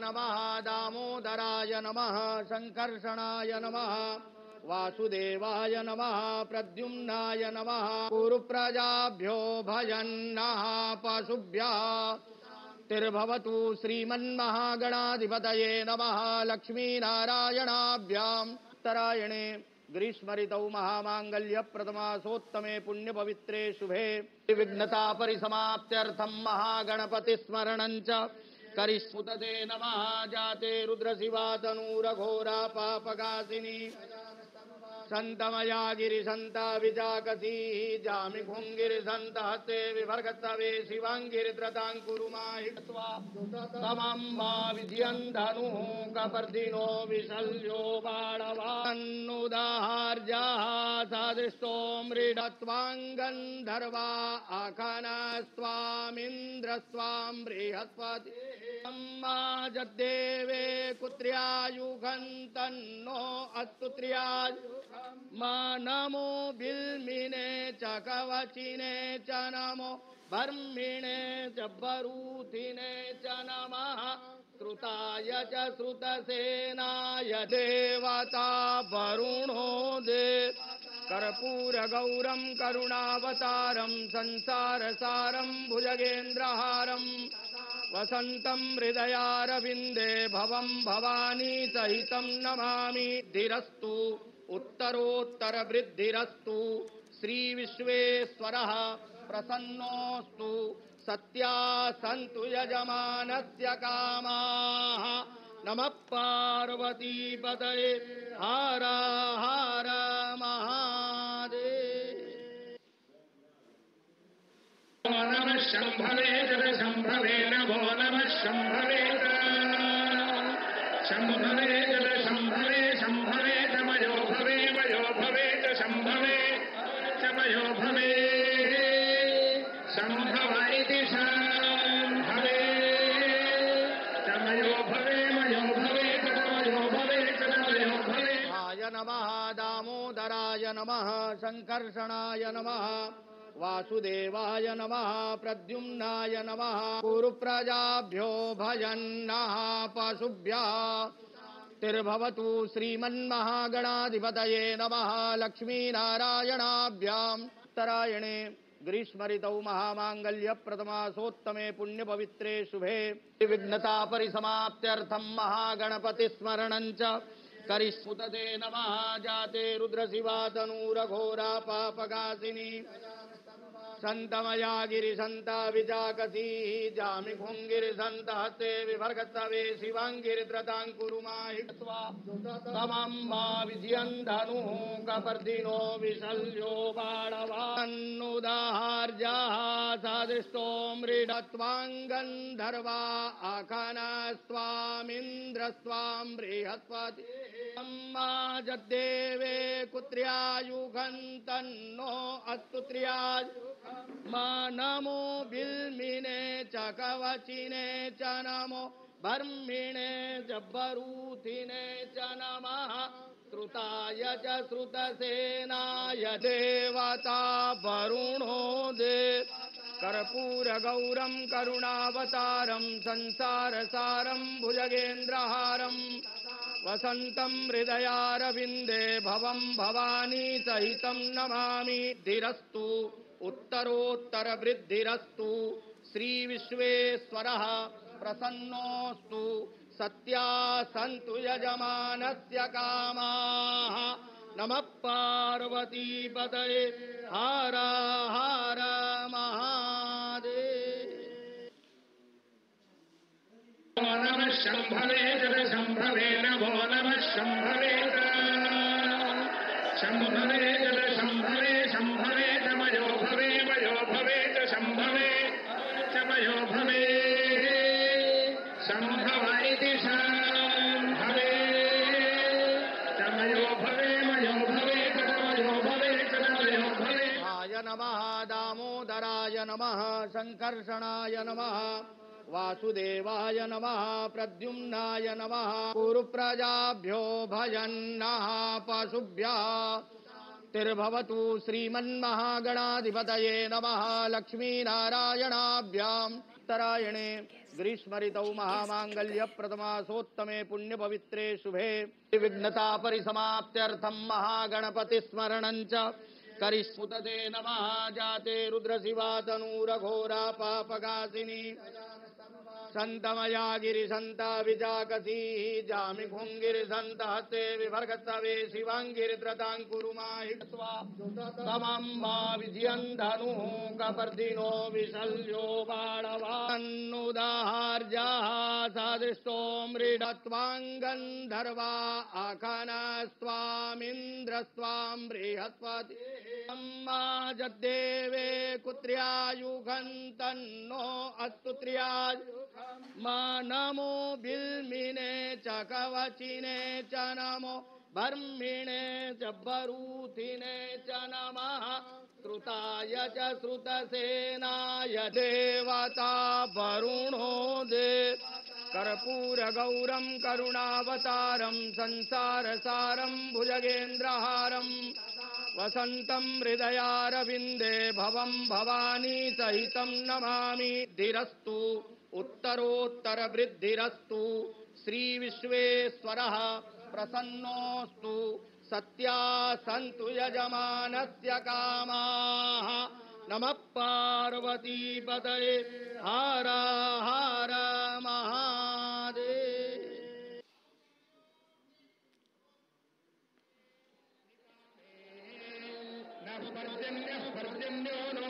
नमः दामोदराय नमः संकर्षणाय नमः वासुदेवाय नमः प्रद्युम्नाय नमः कुरुप्रजाभ्यो भजन्नः पशुभ्यः तिर्भवतु श्रीमन्महागणाधिपतये नमः लक्ष्मीनारायणाभ्यां उत्तरायणे ग्रीष्मऋतौ महामांगल्यप्रथमासोत्तमे पुण्यपवित्रे शुभे विघ्नता परिसमाप्त्यर्थं महागणपतिस्मरणं च करिष्मुतते नमः जाते रुद्रशिवातनूरघोरा पापकासिनी संतमया गिरिसंता विजाकसी जामि भुंगिरिसंत हस्ते विभर्गतवे शिवांगिरिद्रतांकुरुमाहि तमम्मा विजयंधनु कपर्दिनो विशल्यो बाणवान्नुदाहार्याः सादृष्टो मृडत्वांगन्धर्वा आखानस्त्वामिन्द्रस्त्वां बृहस्पति अम्मा जद्देवे कुत्र्यायुगन्तन्नो अस्तुत्र्याय मा नमो बिल्मिने च कवचिने च नमो बर्मिणे च बरूथिने च नमः श्रुताय च श्रुतसेनाय देवता वरुणो देव कर्पूरगौरं करुणावतारं संसारसारं भुजगेन्द्रहारं वसन्तं हृदयारविन्दे भवं भवानी सहितं नमामि धीरस्तु उत्तरोत्तरवृद्धिरस्तु श्रीविश्वेश्वरः प्रसन्नोऽस्तु सत्या सन्तु यजमानस्य कामाः नमः पार्वतीपतये हर हर महादेव नमः शम्भवे जलशम्भवे नमो नमः शम्भवे शम्भवे जलशम्भवे शम्भवे मयो भवे च शम्भवे च मयो भवे शम्भव इति शम्भवे च मयो भवे च मयो भवे च मयो भवे आय नमः दामोदराय नमः संकर्षणाय नमः वासुदेवाय नमः प्रद्युम्नाय नमः कुरुप्रजाभ्यो भजन्नः पशुभ्यः तिर्भवतु श्रीमन्महागणाधिपतये नमः लक्ष्मीनारायणाभ्यां उत्तरायणे ग्रीष्मऋतौ महामांगल्यप्रथमासोत्तमे पुण्यपवित्रे शुभे विघ्नता परिसमाप्त्यर्थं महागणपतिस्मरणं च करिष्मुतते नमः जाते रुद्रशिवातनूरघोरा पापकासिनी संतमया गिरिसंता विजाकसी जामि भुंगिरिसंत हस्ते विभर्गतवे शिवांगिरिद्रतांकुरुमाहि तमम्मा विजयंधनु कपर्दिनो विशल्यो बाणवान्नुदाहार्याः सादृष्टो मृडत्वांगन्धर्वा आखानस्त्वामिन्द्रस्त्वां बृहस्पति अम्मा जद्देवे कुत्र्यायुगन्तन्नो अस्तुत्र्याय मा नमो बिल्मिने च कवचिने च नमो बर्मिणे च बरूथिने च नमः श्रुताय च श्रुतसेनाय देवता वरुणो देव कर्पूरगौरं करुणावतारं संसारसारं भुजगेन्द्रहारं वसन्तं हृदयारविन्दे भवं भवानी सहितं नमामि धीरस्तु उत्तरोत्तरवृद्धिरस्तु श्रीविश्वेश्वरः प्रसन्नोऽस्तु सत्या सन्तु यजमानस्य कामाः नमः पार्वतीपतये हर हर महादेव नमः शम्भवे जलशम्भवे नमो नमः शम्भवे शम्भवे जलशम्भवे शम्भवे मयो भवे च शम्भवे च मयो भवे शम्भव इति शम्भवे च मयो भवे च मयो भवे च मयो भवे आय नमः दामोदराय नमः संकर्षणाय नमः वासुदेवाय नमः प्रद्युम्नाय नमः कुरुप्रजाभ्यो भजन्नः पशुभ्यः तिर्भवतु श्रीमन्महागणाधिपतये नमः लक्ष्मीनारायणाभ्यां उत्तरायणे ग्रीष्मऋतौ महामांगल्य प्रथमासोत्तमे पुण्यपवित्रे शुभे विघ्नता परिसमाप्त्यर्थं महागणपति स्मरणं च करिष्मुतते नमः। जाते रुद्रशिवा तनूरघोरा पापगासिनी संतमया गिरिसंता विजाकसी जामि भुंगिरिसंत हस्ते विभर्गस्तवे शिवांगिरित्रतांकुरुमाहि तमम्बा विजयंधनु कपर्दिनो विशल्यो बाणवान्नुदाहार्जाः सादृष्टो मृडत्वाङ्गन्धर्वा आखानस्त्वामिन्द्रस्त्वां बृहस्पति अम्मा जद्देवे कुत्र्यायुगन्तन्नो अस्तु मा नमो बिल्मिने च कवचिने च नमो बर्मिणे च बरूथिने च नमः। श्रुताय च श्रुतसेनाय देवता वरुणो देव कर्पूरगौरं करुणावतारं संसारसारं भुजगेन्द्रहारं वसन्तं हृदयारविन्दे भवं भवानी सहितं नमामि। धीरस्तु उत्तरोत्तर वृद्धिरस्तु श्री विश्वेश्वरः प्रसन्नोऽस्तु सत्या सन्तु यजमानस्य कामाः। नमः पार्वतीपतये हर हर महादेव। पर्जन्यो नो